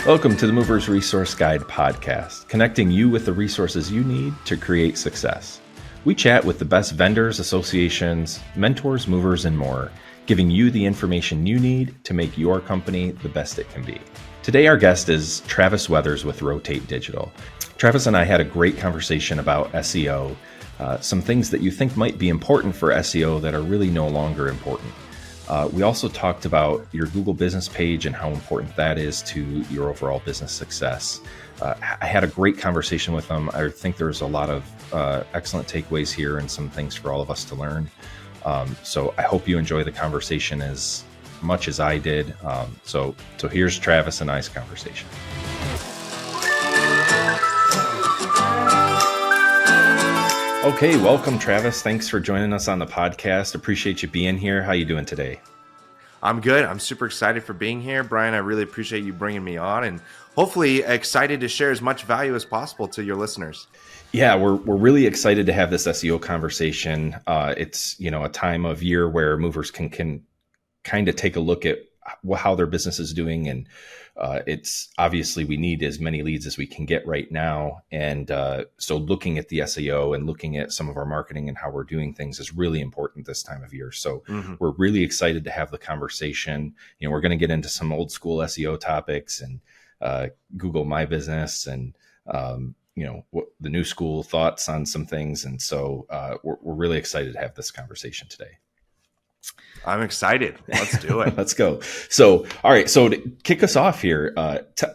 Welcome to the Movers Resource Guide podcast, connecting you with the resources you need to create success. We chat with the best vendors, associations, mentors, movers, and more, giving you the information you need to make your company the best it can be. Today, our guest is Travis Weathers with Rotate Digital. Travis and I had a great conversation about SEO, some things that you think might be important for SEO that are really no longer important. We also talked about your Google business page and how important that is to your overall business success. I had a great conversation with them. I think there's a lot of excellent takeaways here and some things for all of us to learn. So I hope you enjoy the conversation as much as I did. So here's Travis and I's conversation. Okay, welcome, Travis. Thanks for joining us on the podcast. Appreciate you being here. How you doing today? I'm good. I'm super excited for being here, Brian. I really appreciate you bringing me on, and hopefully excited to share as much value as possible to your listeners. Yeah, we're really excited to have this SEO conversation. It's a time of year where movers can kind of take a look at how their business is doing, and it's obviously we need as many leads as we can get right now. And so looking at the SEO and looking at some of our marketing and how we're doing things is really important this time of year. So we're really excited to have the conversation. We're going to get into some old school SEO topics and Google My Business and what the new school thoughts on some things. And so we're really excited to have this conversation today. I'm excited. Let's do it. Let's go. So, all right. So to kick us off here,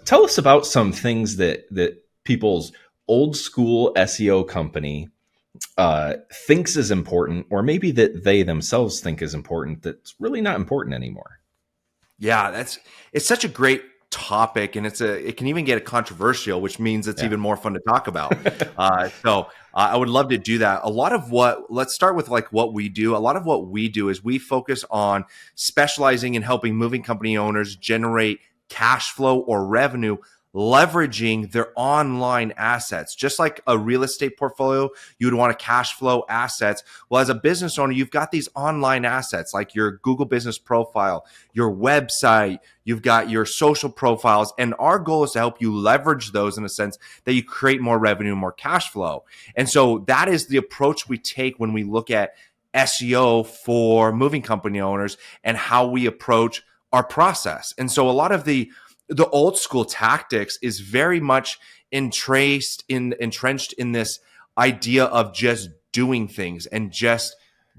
tell us about some things that people's old school SEO company thinks is important, or maybe that they themselves think is important, that's really not important anymore. Yeah, it's such a great topic, and it can even get controversial, which means it's even more fun to talk about. So I would love to do that. Let's start with like what we do. A lot of what we do is we focus on specializing in helping moving company owners generate cash flow or revenue, leveraging their online assets. Just like a real estate portfolio, you would want to cash flow assets. Well, as a business owner, you've got these online assets like your Google business profile, your website, you've got your social profiles. And our goal is to help you leverage those in a sense that you create more revenue, more cash flow. And so that is the approach we take when we look at SEO for moving company owners and how we approach our process. And so a lot of the old school tactics is very much entrenched in this idea of just doing things and just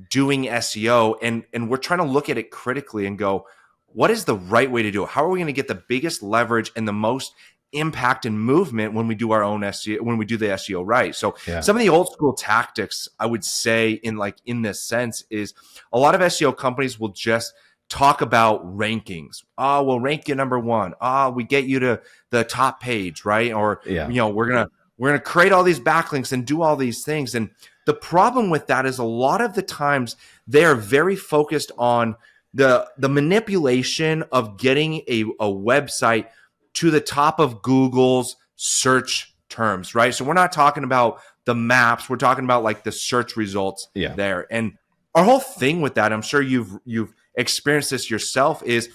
doing SEO. And we're trying to look at it critically and go, what is the right way to do it? How are we going to get the biggest leverage and the most impact and movement when we do our own SEO, when we do the SEO right? So some of the old school tactics, I would say in this sense, is a lot of SEO companies will just talk about rankings. Oh, we'll rank you number one. We get you to the top page, right? Or we're gonna create all these backlinks and do all these things. And the problem with that is a lot of the times they are very focused on the manipulation of getting a website to the top of Google's search terms, right? So we're not talking about the maps. We're talking about like the search results there. And our whole thing with that, I'm sure you've experienced this yourself, is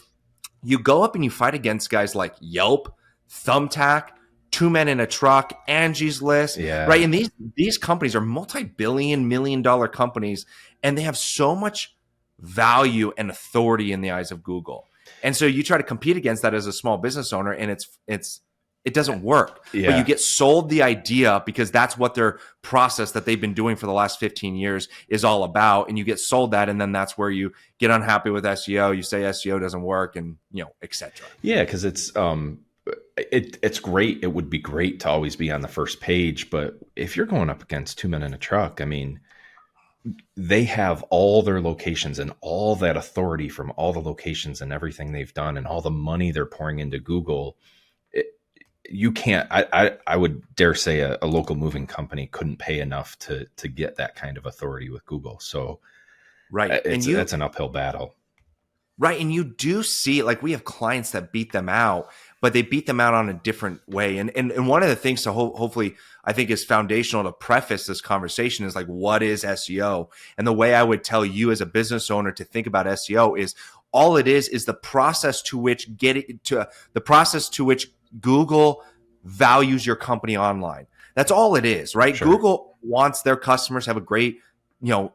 you go up and you fight against guys like Yelp, Thumbtack, Two Men in a Truck, Angie's List, right? And these companies are multi-billion, $million companies, and they have so much value and authority in the eyes of Google. And so you try to compete against that as a small business owner, and it doesn't work. But you get sold the idea because that's what their process that they've been doing for the last 15 years is all about. And you get sold that, and then that's where you get unhappy with SEO. You say SEO doesn't work, and et cetera. Yeah, because it's great. It would be great to always be on the first page, but if you're going up against Two Men in a Truck, I mean, they have all their locations and all that authority from all the locations and everything they've done and all the money they're pouring into Google. You can't, I would dare say a local moving company couldn't pay enough to get that kind of authority with Google. So that's an uphill battle. Right. And you do see, like, we have clients that beat them out, but they beat them out on a different way. And one of the things to hopefully I think is foundational to preface this conversation is like, what is SEO? And the way I would tell you as a business owner to think about SEO is all it is the process to which Google values your company online. That's all it is, right? Sure. Google wants their customers to have a great,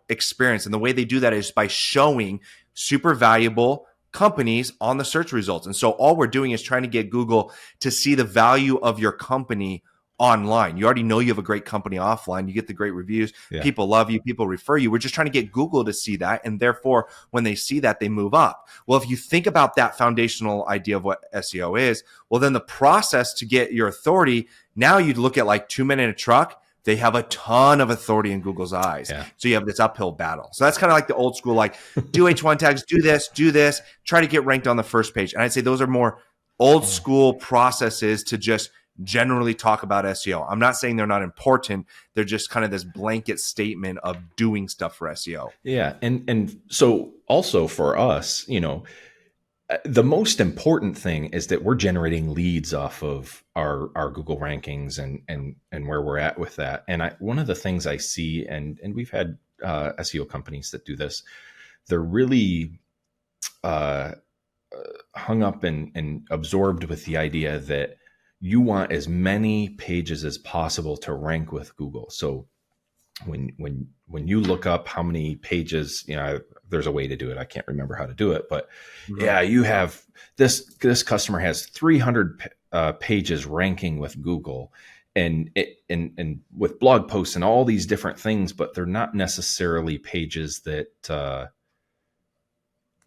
experience. And the way they do that is by showing super valuable companies on the search results. And so all we're doing is trying to get Google to see the value of your company online. You already know you have a great company offline. You get the great reviews. Yeah. People love you. People refer you. We're just trying to get Google to see that. And therefore, when they see that, they move up. Well, if you think about that foundational idea of what SEO is, well, then the process to get your authority, now you'd look at like 2 Men in a Truck. They have a ton of authority in Google's eyes. Yeah. So you have this uphill battle. So that's kind of like the old school, like do H1 tags, do this, try to get ranked on the first page. And I'd say those are more old school processes to just generally talk about SEO. I'm not saying they're not important. They're just kind of this blanket statement of doing stuff for SEO. Yeah. And so also for us, the most important thing is that we're generating leads off of our Google rankings and where we're at with that. And one of the things I see, and we've had SEO companies that do this, they're really hung up and absorbed with the idea that you want as many pages as possible to rank with Google. So when you look up how many pages, there's a way to do it. I can't remember how to do it, but yeah, you have this customer has 300 pages ranking with Google and with blog posts and all these different things, but they're not necessarily pages that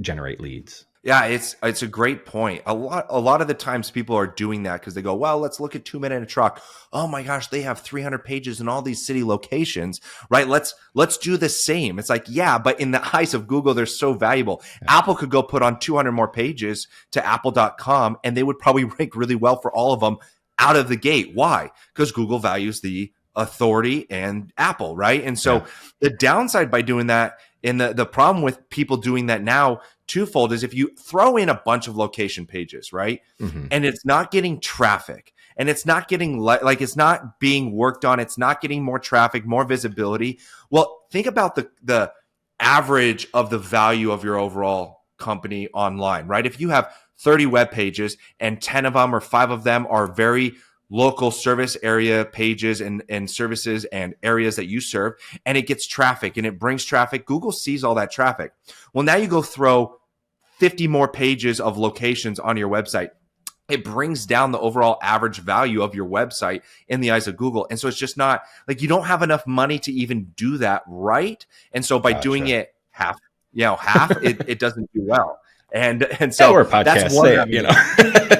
generate leads. Yeah, it's a great point. A lot of the times people are doing that because they go, well, let's look at 2 Men in a Truck. Oh my gosh, they have 300 pages in all these city locations, right? Let's do the same. It's like, yeah, but in the eyes of Google, they're so valuable. Yeah. Apple could go put on 200 more pages to apple.com and they would probably rank really well for all of them out of the gate. Why? Because Google values the authority and Apple, right? And so the downside by doing that, and the problem with people doing that now twofold is if you throw in a bunch of location pages, right? Mm-hmm. And it's not getting traffic and it's not getting like it's not being worked on. It's not getting more traffic, more visibility. Well, think about the average of the value of your overall company online, right? If you have 30 web pages and 10 of them or 5 of them are very local service area pages and services and areas that you serve, and it gets traffic and it brings traffic, Google sees all that traffic. Well, now you go throw 50 more pages of locations on your website. It brings down the overall average value of your website in the eyes of Google. And so it's just not like you don't have enough money to even do that right. And so by doing it half, it doesn't do well. And so we're that's one of them,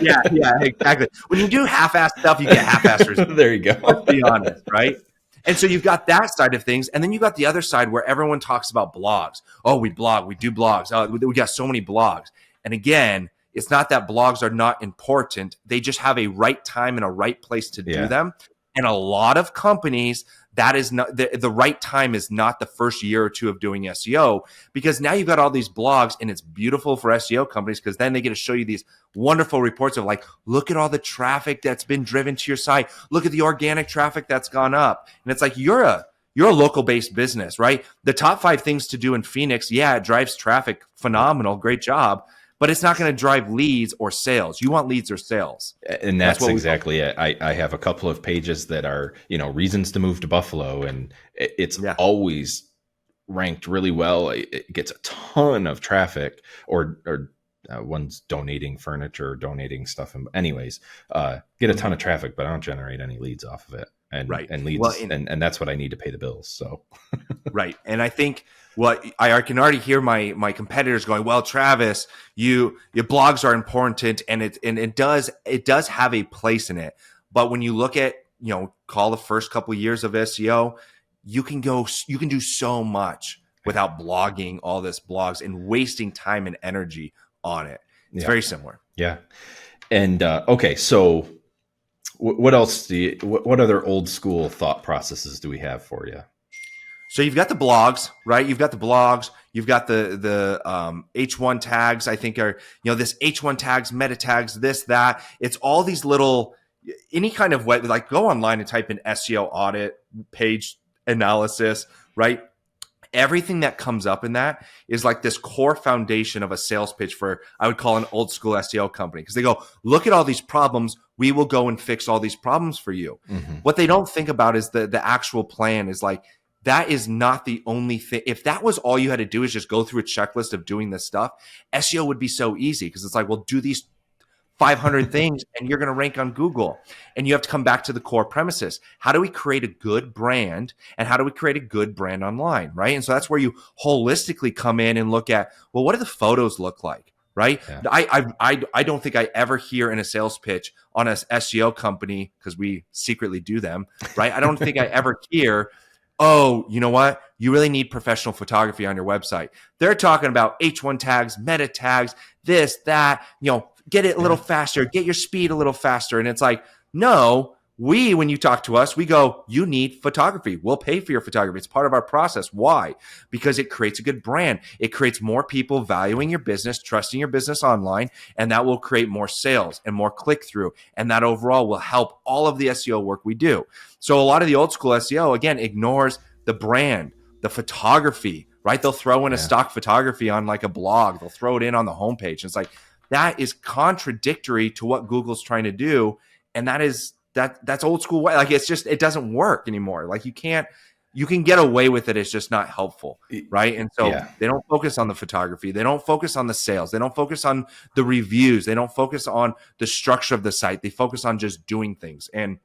yeah, exactly. When you do half-assed stuff, you get half-assed results. There you go. Let's be honest, right? And so you've got that side of things. And then you've got the other side where everyone talks about blogs. Oh, we blog, we do blogs. Oh, we got so many blogs. And again, it's not that blogs are not important. They just have a right time and a right place to do them. And a lot of companies, that is not the right time is not the first year or two of doing SEO, because now you've got all these blogs and it's beautiful for SEO companies because then they get to show you these wonderful reports of like, look at all the traffic that's been driven to your site. Look at the organic traffic that's gone up. And it's like, you're a local based business, right? The top 5 things to do in Phoenix. Yeah, it drives traffic. Phenomenal. Great job. But it's not going to drive leads or sales. You want leads or sales. And that's exactly it. I have a couple of pages that are, reasons to move to Buffalo, and it's always ranked really well. It gets a ton of traffic, or one's donating furniture, donating stuff. Anyways, get a ton of traffic, but I don't generate any leads off of it. And leads, and that's what I need to pay the bills. So, right. And I think I can already hear my competitors going, well, Travis, your blogs are important and it does have a place in it. But when you look at, call the first couple of years of SEO, you can do so much without blogging all this blogs and wasting time and energy on it. It's very similar. Yeah. And, okay. So what else what other old school thought processes do we have for you? So you've got the blogs, right? You've got the blogs. You've got the H1 tags. I think are this H1 tags, meta tags, this that. It's all these little any kind of web. Like go online and type in SEO audit page analysis, right? everything that comes up in that is like this core foundation of a sales pitch for, I would call, an old school SEO company. Because they go, look at all these problems. We will go and fix all these problems for you. Mm-hmm. What they don't think about is the actual plan is like, that is not the only thing. If that was all you had to do is just go through a checklist of doing this stuff, SEO would be so easy, because it's like, well, do these 500 things and you're going to rank on Google. And you have to come back to the core premises. How do we create a good brand, and how do we create a good brand online, right? And so that's where you holistically come in and look at, well, what do the photos look like, right? Yeah. I don't think I ever hear in a sales pitch on a SEO company, because we secretly do them, right? I don't think I ever hear, oh, you know what? You really need professional photography on your website. They're talking about H1 tags, meta tags, this, that, get it a little faster, get your speed a little faster. And it's like, no, when you talk to us, we go, you need photography. We'll pay for your photography. It's part of our process. Why? Because it creates a good brand. It creates more people valuing your business, trusting your business online, and that will create more sales and more click through. And that overall will help all of the SEO work we do. So a lot of the old school SEO, again, ignores the brand, the photography, right? They'll throw in a stock photography on like a blog. They'll throw it in on the homepage. It's like, that is contradictory to what Google's trying to do. And that's old school way. Like, it doesn't work anymore. Like, you can get away with it. It's just not helpful. Right. And so they don't focus on the photography. They don't focus on the sales. They don't focus on the reviews. They don't focus on the structure of the site. They focus on just doing things. And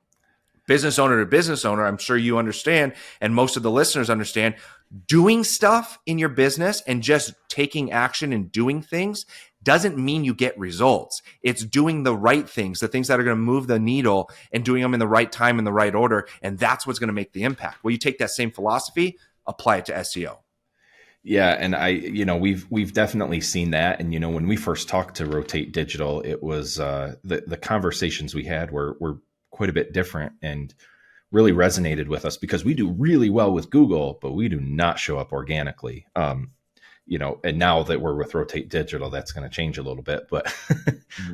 business owner to business owner, I'm sure you understand, and most of the listeners understand, doing stuff in your business and just taking action and doing things doesn't mean you get results. It's doing the right things, the things that are going to move the needle, and doing them in the right time, in the right order. And that's what's going to make the impact. Well, you take that same philosophy, apply it to SEO. Yeah. And we've definitely seen that. And, when we first talked to Rotate Digital, it was the conversations we had were quite a bit different, and really resonated with us, because we do really well with Google, but we do not show up organically. And now that we're with Rotate Digital, that's going to change a little bit, but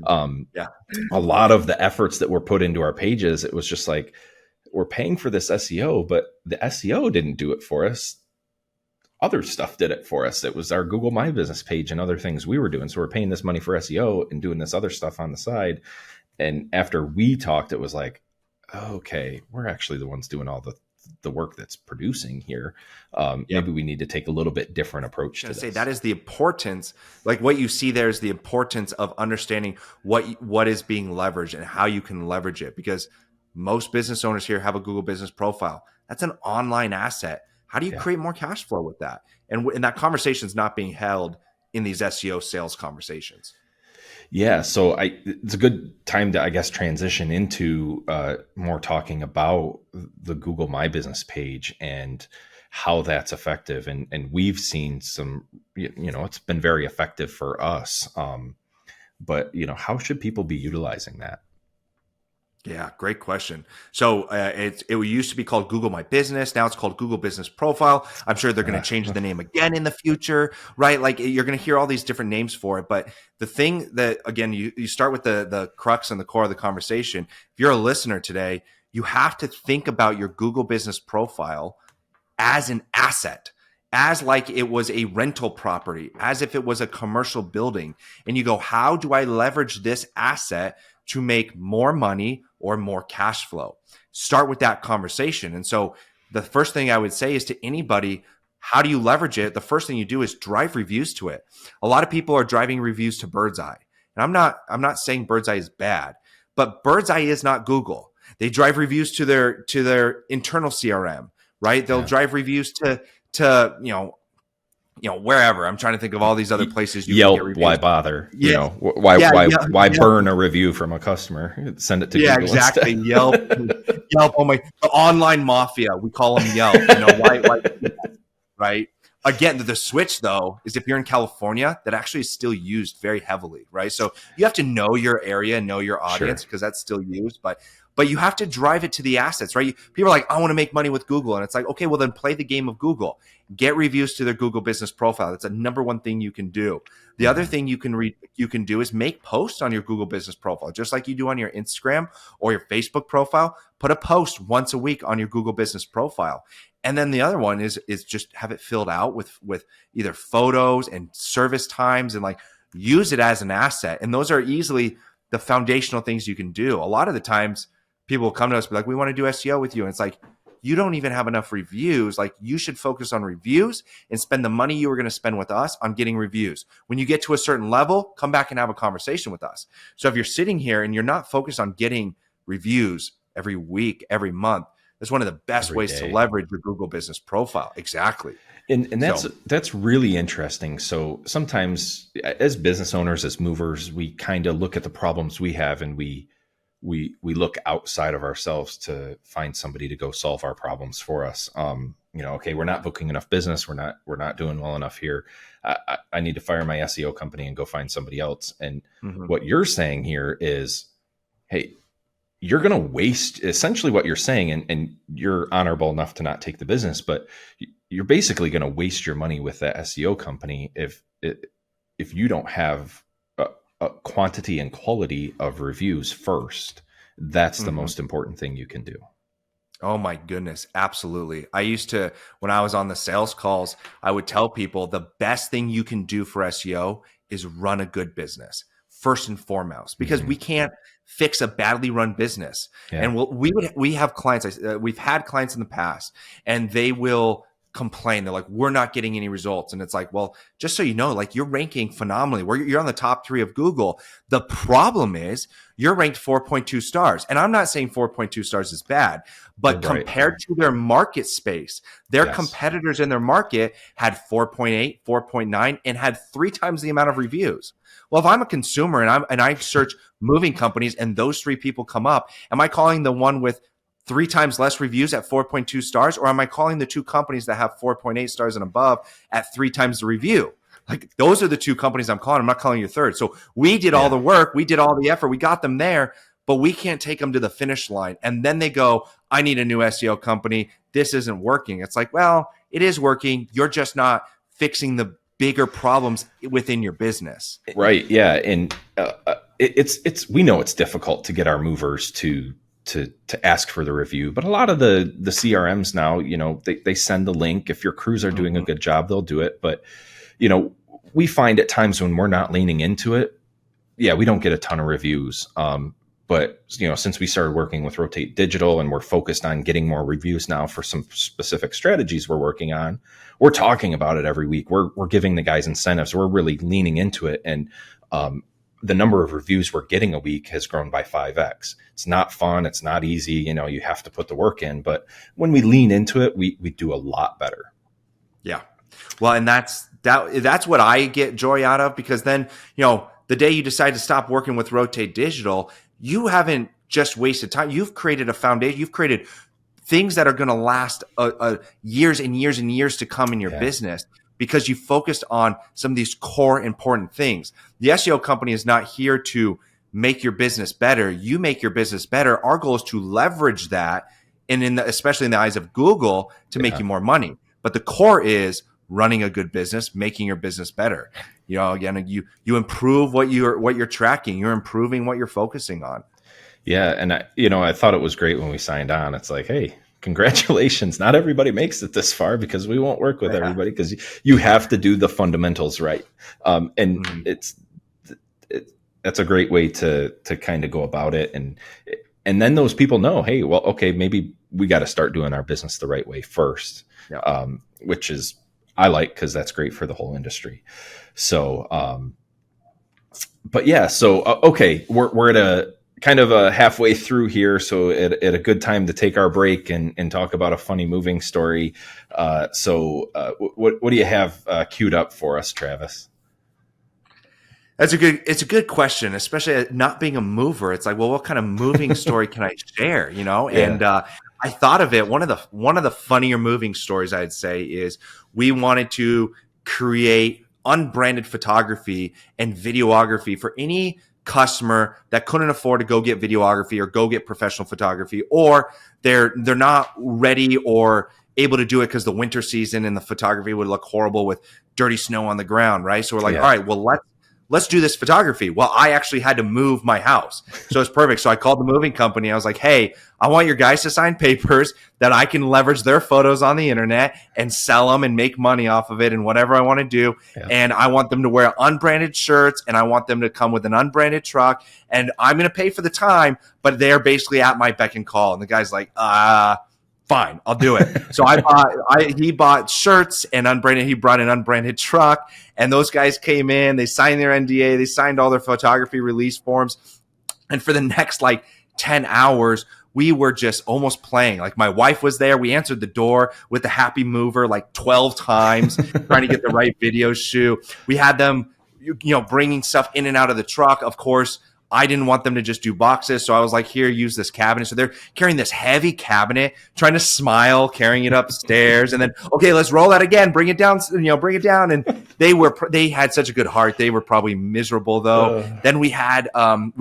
a lot of the efforts that were put into our pages, it was just like, we're paying for this SEO, but the SEO didn't do it for us. Other stuff did it for us. It was our Google My Business page and other things we were doing. So we're paying this money for SEO and doing this other stuff on the side. And after we talked, it was like, okay, we're actually the ones doing all the work that's producing here. Maybe we need to take a little bit different approach to this. That is the importance. Like, what you see there is the importance of understanding what is being leveraged and how you can leverage it. Because most business owners here have a Google business profile. That's an online asset. How do you create more cash flow with that? And that conversation is not being held in these SEO sales conversations. Yeah. So it's a good time to, I guess, transition into more talking about the Google My Business page and how that's effective. And we've seen some, it's been very effective for us. But, how should people be utilizing that? Yeah, great question. So it used to be called Google My Business. Now it's called Google Business Profile. I'm sure they're going to change the name again in the future, right? Like, you're going to hear all these different names for it. But the thing that, again, you start with the crux and the core of the conversation. If you're a listener today, you have to think about your Google Business Profile as an asset, as like it was a rental property, as if it was a commercial building. And you go, how do I leverage this asset to make more money or more cash flow? Start with that conversation. And so the first thing I would say is to anybody, how do you leverage it? The first thing you do is drive reviews to it. A lot of people are driving reviews to Birdseye. And I'm not saying Birdseye is bad, but Birdseye is not Google. They drive reviews to their internal CRM, right? They'll drive reviews to wherever. I'm trying to think of all these other places. Yelp, why bother? Why burn a review from a customer? Send it to Google exactly. Instead. Yelp. Oh my, the online mafia. We call them Yelp. Why right? Again, the switch though is if you're in California, that actually is still used very heavily, right? So you have to know your area and know your audience because that's still used. But but you have to drive it to the assets, right? People are like, I want to make money with Google. And it's like, okay, well then play the game of Google. Get reviews to their Google business profile. That's a number one thing you can do. The other thing you can do is make posts on your Google business profile, just like you do on your Instagram or your Facebook profile. Put a post once a week on your Google business profile. And then the other one is just have it filled out with either photos and service times, and like use it as an asset. And those are easily the foundational things you can do. A lot of the times people will come to us and be like, we want to do SEO with you. And it's like, you don't even have enough reviews. Like, you should focus on reviews and spend the money you were going to spend with us on getting reviews. When you get to a certain level, come back and have a conversation with us. So if you're sitting here and you're not focused on getting reviews every week, every month, that's one of the best ways to leverage your Google business profile. Exactly. And that's really interesting. So sometimes as business owners, as movers, we kind of look at the problems we have, and we look outside of ourselves to find somebody to go solve our problems for us. Okay, we're not booking enough business. We're not doing well enough here. I need to fire my SEO company and go find somebody else. And what you're saying here is, hey, you're going to waste essentially what you're saying, and you're honorable enough to not take the business, but you're basically going to waste your money with that SEO company if you don't have a quantity and quality of reviews first. That's the most important thing you can do. Oh my goodness. Absolutely. I used to, when I was on the sales calls, I would tell people the best thing you can do for SEO is run a good business first and foremost, because we can't fix a badly run business. Yeah. And we have clients, we've had clients in the past, and they will complain. They're like, we're not getting any results. And it's like, well, just so you know, like, you're ranking phenomenally. You're on the top 3 of Google. The problem is you're ranked 4.2 stars. And I'm not saying 4.2 stars is bad, but compared to their market space, their competitors in their market had 4.8, 4.9, and had 3 times the amount of reviews. Well, if I'm a consumer and I search moving companies and those 3 people come up, am I calling the one with 3 times less reviews at 4.2 stars? Or am I calling the 2 companies that have 4.8 stars and above at 3 times the review? Like, those are the 2 companies I'm calling. I'm not calling you third. So we did all the work. We did all the effort. We got them there, but we can't take them to the finish line. And then they go, I need a new SEO company. This isn't working. It's like, well, it is working. You're just not fixing the bigger problems within your business. Right. Yeah. And we know it's difficult to get our movers to ask for the review, but a lot of the CRMs now, they send the link. If your crews are doing a good job, they'll do it. But, we find at times when we're not leaning into it, we don't get a ton of reviews. But since we started working with Rotate Digital and we're focused on getting more reviews now for some specific strategies we're working on, we're talking about it every week. We're giving the guys incentives. We're really leaning into it. And, the number of reviews we're getting a week has grown by 5x. It's not fun. It's not easy. You have to put the work in, but when we lean into it, we do a lot better. Yeah. Well, and that's what I get joy out of, because then, the day you decide to stop working with Rotate Digital, you haven't just wasted time. You've created a foundation. You've created things that are going to last years and years and years to come in your business, because you focused on some of these core important things. The SEO company is not here to make your business better. You make your business better. Our goal is to leverage that, and especially in the eyes of Google, to make you more money. But the core is running a good business, making your business better. Again, you improve what you're tracking. You're improving what you're focusing on. Yeah, and I thought it was great when we signed on. It's like, hey, congratulations. Not everybody makes it this far, because we won't work with everybody, because you have to do the fundamentals right. And that's a great way to kind of go about it. And then those people know, hey, well, okay, maybe we got to start doing our business the right way first, which is, I like, because that's great for the whole industry. So, okay, we're at a kind of halfway through here, so at a good time to take our break and talk about a funny moving story. What do you have queued up for us, Travis? It's a good question, especially not being a mover. It's like, well, what kind of moving story can I share? And I thought of it. One of the funnier moving stories I'd say is, we wanted to create unbranded photography and videography for any customer that couldn't afford to go get videography or go get professional photography, or they're not ready or able to do it because the winter season and the photography would look horrible with dirty snow on the ground, right? So we're like, all right, well, let's do this photography. Well, I actually had to move my house. So it's perfect. So I called the moving company. I was like, hey, I want your guys to sign papers that I can leverage their photos on the internet and sell them and make money off of it and whatever I want to do. Yeah. And I want them to wear unbranded shirts, and I want them to come with an unbranded truck, and I'm going to pay for the time, but they're basically at my beck and call. And the guy's like, fine, I'll do it. So he bought shirts and unbranded. He brought an unbranded truck, and those guys came in. They signed their NDA. They signed all their photography release forms. And for the next 10 hours, we were just almost playing. Like, my wife was there. We answered the door with the happy mover 12 times, trying to get the right video shoot. We had them, bringing stuff in and out of the truck. Of course, I didn't want them to just do boxes. So I was like, here, use this cabinet. So they're carrying this heavy cabinet, trying to smile, carrying it upstairs. And then, okay, let's roll that again. Bring it down, bring it down. And they had such a good heart. They were probably miserable though. Then we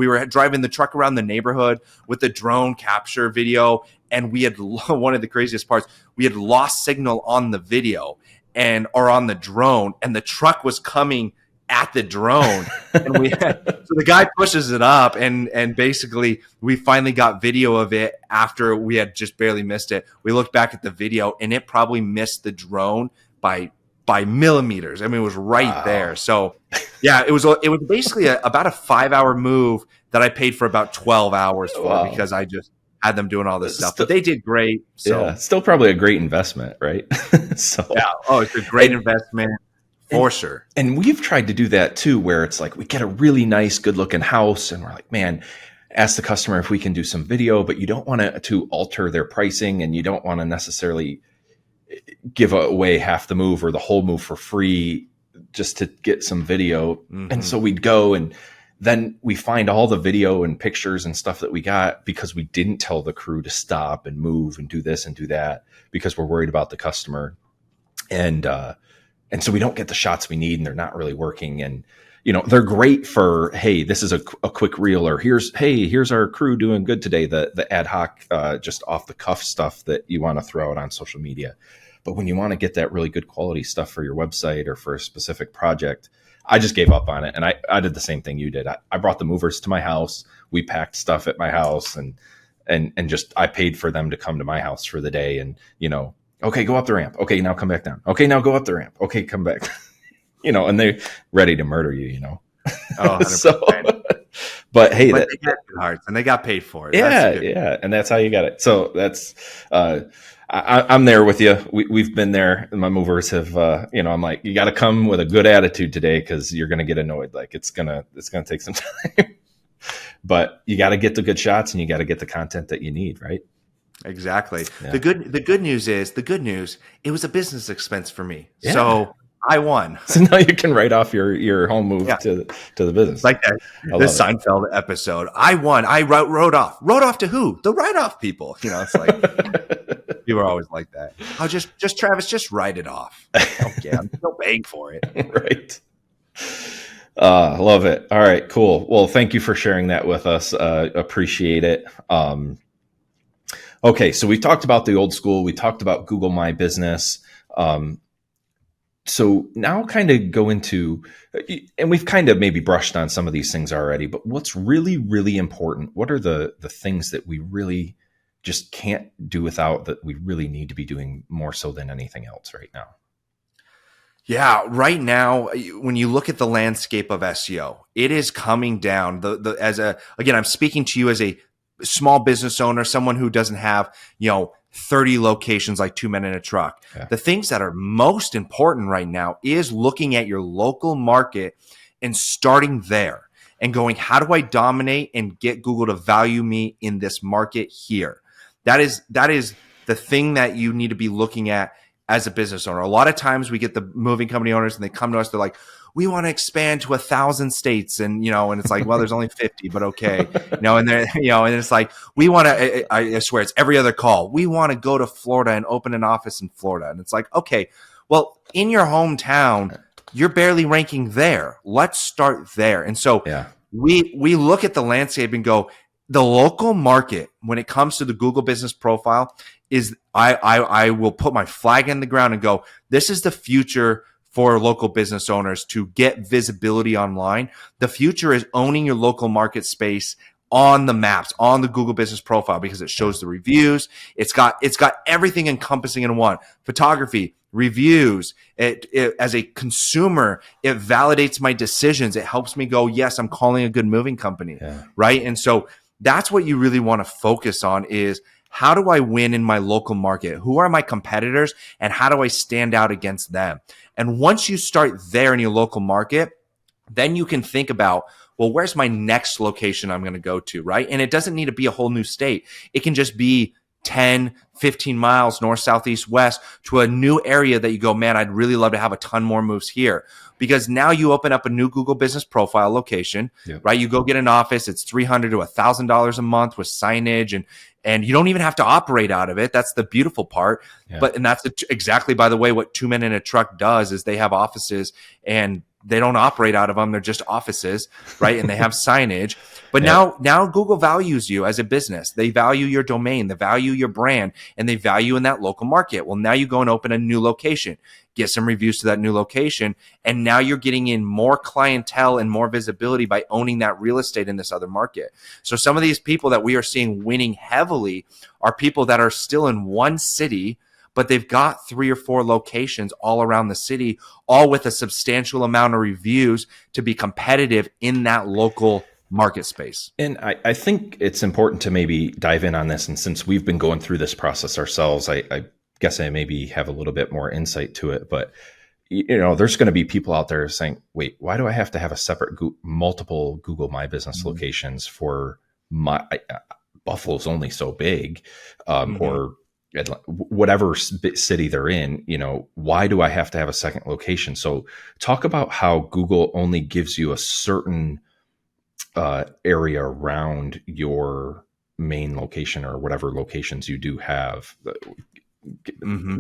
were driving the truck around the neighborhood with the drone capture video. And we had, one of the craziest parts, we had lost signal on the video or on the drone, and the truck was coming at the drone. And so the guy pushes it up, and basically we finally got video of it after we had just barely missed it. We looked back at the video, and it probably missed the drone by millimeters. I mean, it was right there. So yeah, it was basically about a 5-hour move that I paid for about 12 hours for, because I just had them doing all this stuff. But they did great. So yeah, still probably a great investment, right? So yeah, it's a great investment. For sure. And we've tried to do that too, where it's like we get a really nice, good looking house, and we're like, man, ask the customer if we can do some video, but you don't want to alter their pricing, and you don't want to necessarily give away half the move or the whole move for free just to get some video. Mm-hmm. And so we'd go, and then we find all the video and pictures and stuff that we got because we didn't tell the crew to stop and move and do this and do that because we're worried about the customer. And so we don't get the shots we need, and they're not really working. And, they're great for, hey, this is a quick reel, or here's our crew doing good today. The ad hoc, just off the cuff stuff that you want to throw out on social media. But when you want to get that really good quality stuff for your website or for a specific project, I just gave up on it. And I did the same thing you did. I brought the movers to my house. We packed stuff at my house, and just, I paid for them to come to my house for the day. And, okay, go up the ramp. Okay, now come back down. Okay, now go up the ramp. Okay, come back. And they're ready to murder you, Oh, 100%. So, but hey, they got good hearts, and they got paid for it. Yeah, and that's how you got it. So that's, I'm there with you. We've been there. And my movers have, I'm like, you got to come with a good attitude today, because you're going to get annoyed. Like, it's gonna take some time, but you got to get the good shots, and you got to get the content that you need, right? Exactly. Yeah. The good news, it was a business expense for me. Yeah. So I won. So now you can write off your home move to the business. Like that. The Seinfeld episode. I won. I wrote off. Wrote off to who? The write-off people. It's like, you were always like that. Oh, just Travis, just write it off. Okay, I'm still paying for it. Right. Love it. All right, cool. Well, thank you for sharing that with us. Appreciate it. Okay, so we talked about the old school. We talked about Google My Business. So now kind of go into, and we've kind of maybe brushed on some of these things already, but what's really, really important? What are the things that we really just can't do without, that we really need to be doing more so than anything else right now? Yeah, right now, when you look at the landscape of SEO, it is coming down. Again, I'm speaking to you as a small business owner, someone who doesn't have, 30 locations like two men in a truck. Yeah. The things that are most important right now is looking at your local market and starting there and going, how do I dominate and get Google to value me in this market here? That is the thing that you need to be looking at as a business owner. A lot of times we get the moving company owners and they come to us, they're like, we want to expand to 1,000 states. And, and it's like, well, there's only 50, but okay. And they're, and it's like, we want to, I swear it's every other call. We want to go to Florida and open an office in Florida. And it's like, okay, well, in your hometown, you're barely ranking there. Let's start there. And so we look at the landscape and go, the local market when it comes to the Google business profile is I will put my flag in the ground and go, this is the future for local business owners to get visibility online. The future is owning your local market space on the maps, on the Google business profile, because it shows the reviews. It's got everything encompassing in one: photography, reviews. As a consumer, it validates my decisions. It helps me go, yes, I'm calling a good moving company. Yeah. Right. And so that's what you really want to focus on is, how do I win in my local market? Who are my competitors and how do I stand out against them? And once you start there in your local market, then you can think about, well, where's my next location I'm going to go to, right? And it doesn't need to be a whole new state. It can just be 10, 15 miles north, south, east, west to a new area that you go, man, I'd really love to have a ton more moves here. Because now you open up a new Google business profile location, right? You go get an office. It's $300 to $1,000 a month with signage, and you don't even have to operate out of it. That's the beautiful part. Yeah. And that's exactly, by the way, what Two Men in a Truck does is they have offices and they don't operate out of them. They're just offices, right? And they have signage. But now Google values you as a business. They value your domain, they value your brand, and they value in that local market. Well, now you go and open a new location, get some reviews to that new location, and now you're getting in more clientele and more visibility by owning that real estate in this other market. So some of these people that we are seeing winning heavily are people that are still in one city, but they've got 3 or 4 locations all around the city, all with a substantial amount of reviews to be competitive in that local market space. And I think it's important to maybe dive in on this. And since we've been going through this process ourselves, I guess I maybe have a little bit more insight to it. But, there's going to be people out there saying, wait, why do I have to have a separate multiple Google My Business locations for my Buffalo's only so big, or whatever city they're in, why do I have to have a second location? So talk about how Google only gives you a certain area around your main location or whatever locations you do have.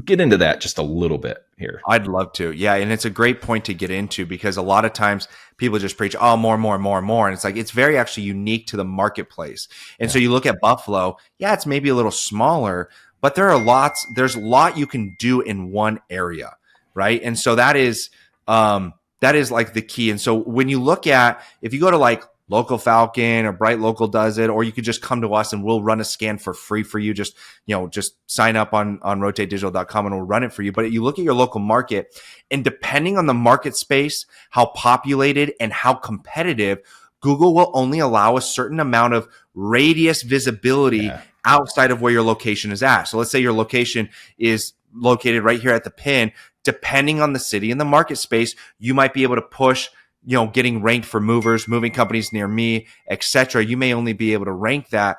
Get into that just a little bit here. I'd love to. Yeah. And it's a great point to get into, because a lot of times people just preach, oh, more. And it's like, it's very actually unique to the marketplace. And so you look at Buffalo, it's maybe a little smaller, but there's a lot you can do in one area. Right. And so that is like the key. And so when you look at, if you go to like Local Falcon or Bright Local does it, or you could just come to us and we'll run a scan for free for you. Just sign up on rotatedigital.com and we'll run it for you. But you look at your local market, and depending on the market space, how populated and how competitive, Google will only allow a certain amount of radius visibility outside of where your location is at. So let's say your location is located right here at the pin. Depending on the city and the market space, you might be able to push getting ranked for moving companies near me, etc. You may only be able to rank that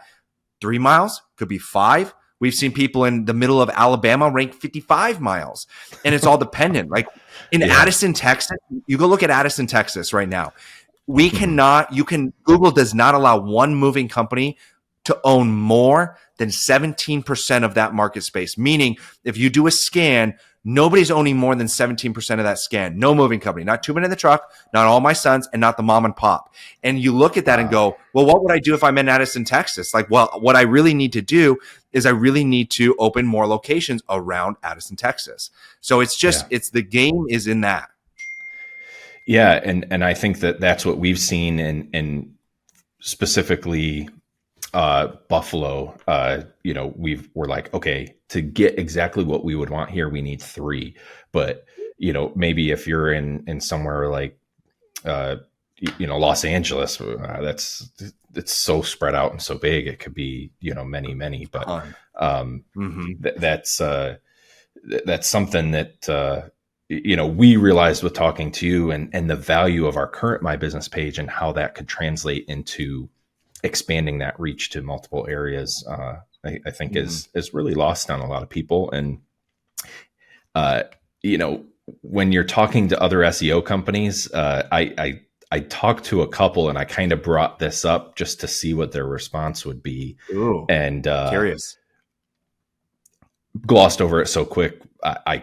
3 miles, could be 5. We've seen people in the middle of Alabama rank 55 miles, and it's all dependent. Like in Addison, Texas, you go look at Addison, Texas right now. Google does not allow one moving company to own more than 17% of that market space. Meaning if you do a scan, nobody's owning more than 17% of that scan. No moving company, not Two Men in the Truck, not All My Sons, and not the mom and pop. And you look at that and go, well, what would I do if I'm in Addison, Texas? Like, well, what I really need to do is I really need to open more locations around Addison, Texas. So it's just, it's the game is in that. Yeah. And I think that's what we've seen in specifically Buffalo. We're like, okay, to get exactly what we would want here, we need 3. But, maybe if you're in somewhere like, Los Angeles, it's so spread out and so big, it could be, many, but, that's something that, we realized with talking to you and the value of our current My Business page and how that could translate into expanding that reach to multiple areas, I think is really lost on a lot of people. And, when you're talking to other SEO companies, I talked to a couple and I kind of brought this up just to see what their response would be. Ooh, and curious. Glossed over it so quick. I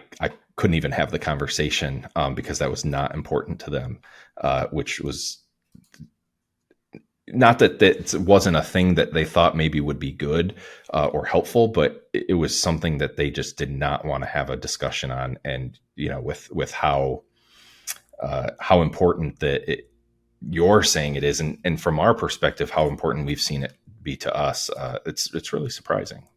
couldn't even have the conversation because that was not important to them, which was not that that wasn't a thing that they thought maybe would be good or helpful, but it was something that they just did not want to have a discussion on. And, with how important you're saying it is. And from our perspective, how important we've seen it be to us. It's really surprising.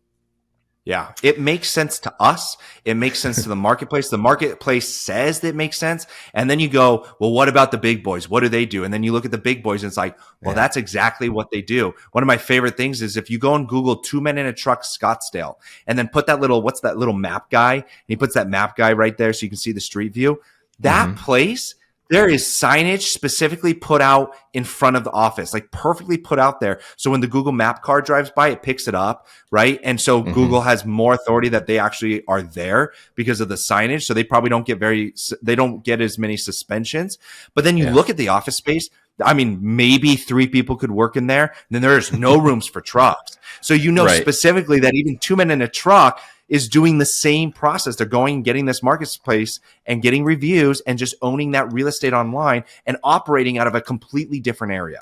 Yeah, it makes sense to us. It makes sense to the marketplace. The marketplace says that it makes sense. And then you go, well, what about the big boys? What do they do? And then you look at the big boys and it's like, well, that's exactly what they do. One of my favorite things is if you go and Google 2 Men in a Truck Scottsdale and then put that what's that little map guy? And he puts that map guy right there so you can see the street view. That place, there is signage specifically put out in front of the office, like perfectly put out there. So when the Google map car drives by, it picks it up, right? And so Google has more authority that they actually are there because of the signage. So they probably don't get as many suspensions. But then you look at the office space. I mean, maybe 3 people could work in there. And then there's no rooms for trucks. So specifically that even 2 men in a truck is doing the same process. They're going and getting this marketplace and getting reviews and just owning that real estate online and operating out of a completely different area.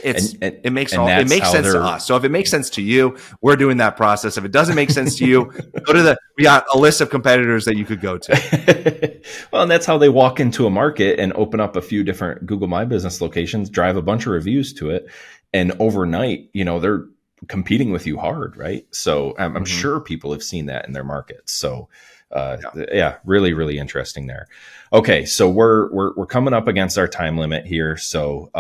It makes sense to us. So if it makes sense to you, we're doing that process. If it doesn't make sense to you, we got a list of competitors that you could go to. Well, and that's how they walk into a market and open up a few different Google My Business locations, drive a bunch of reviews to it. And overnight, they're competing with you hard, right? So I'm sure people have seen that in their markets. So really, really interesting there. Okay, so we're coming up against our time limit here. So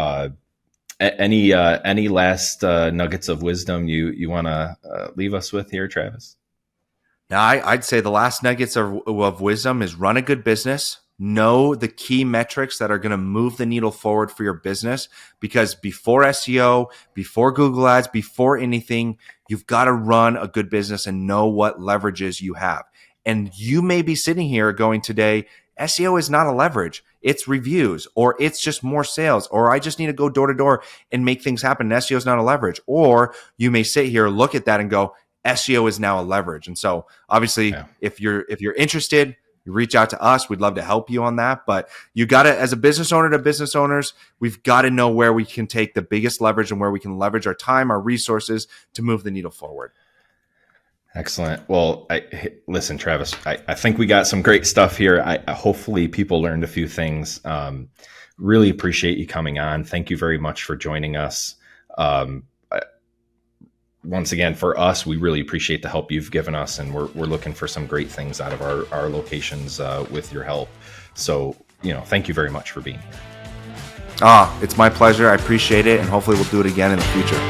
any last nuggets of wisdom you want to leave us with here, Travis? Now, I'd say the last nuggets of wisdom is run a good business. Know the key metrics that are going to move the needle forward for your business, because before SEO, before Google Ads, before anything, you've got to run a good business and know what leverages you have. And you may be sitting here going today, SEO is not a leverage. It's reviews, or it's just more sales, or I just need to go door to door and make things happen. And SEO is not a leverage. Or you may sit here, look at that and go, SEO is now a leverage. And so obviously if you're interested, reach out to us. We'd love to help you on that. But you got to, as a business owner to business owners, we've got to know where we can take the biggest leverage and where we can leverage our time, our resources to move the needle forward. Excellent. Well, listen, Travis, I think we got some great stuff here. Hopefully people learned a few things. Really appreciate you coming on. Thank you very much for joining us. Once again, for us, we really appreciate the help you've given us, and we're looking for some great things out of our locations with your help. So, thank you very much for being here. It's my pleasure. I appreciate it, and hopefully we'll do it again in the future.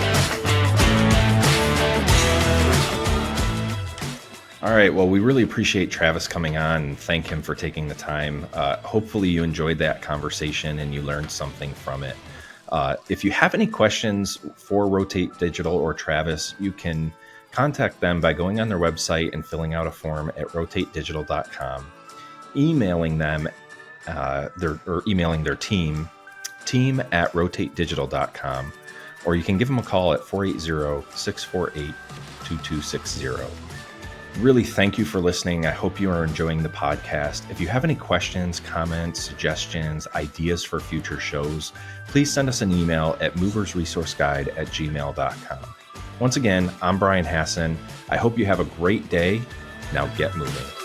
All right. Well, we really appreciate Travis coming on, and thank him for taking the time. Hopefully you enjoyed that conversation and you learned something from it. If you have any questions for Rotate Digital or Travis, you can contact them by going on their website and filling out a form at rotatedigital.com, emailing them emailing their team at rotatedigital.com, or you can give them a call at 480-648-2260. Really, thank you for listening. I hope you are enjoying the podcast. If you have any questions, comments, suggestions, ideas for future shows, please send us an email at moversresourceguide@gmail.com. Once again, I'm Brian Hassan. I hope you have a great day. Now get moving.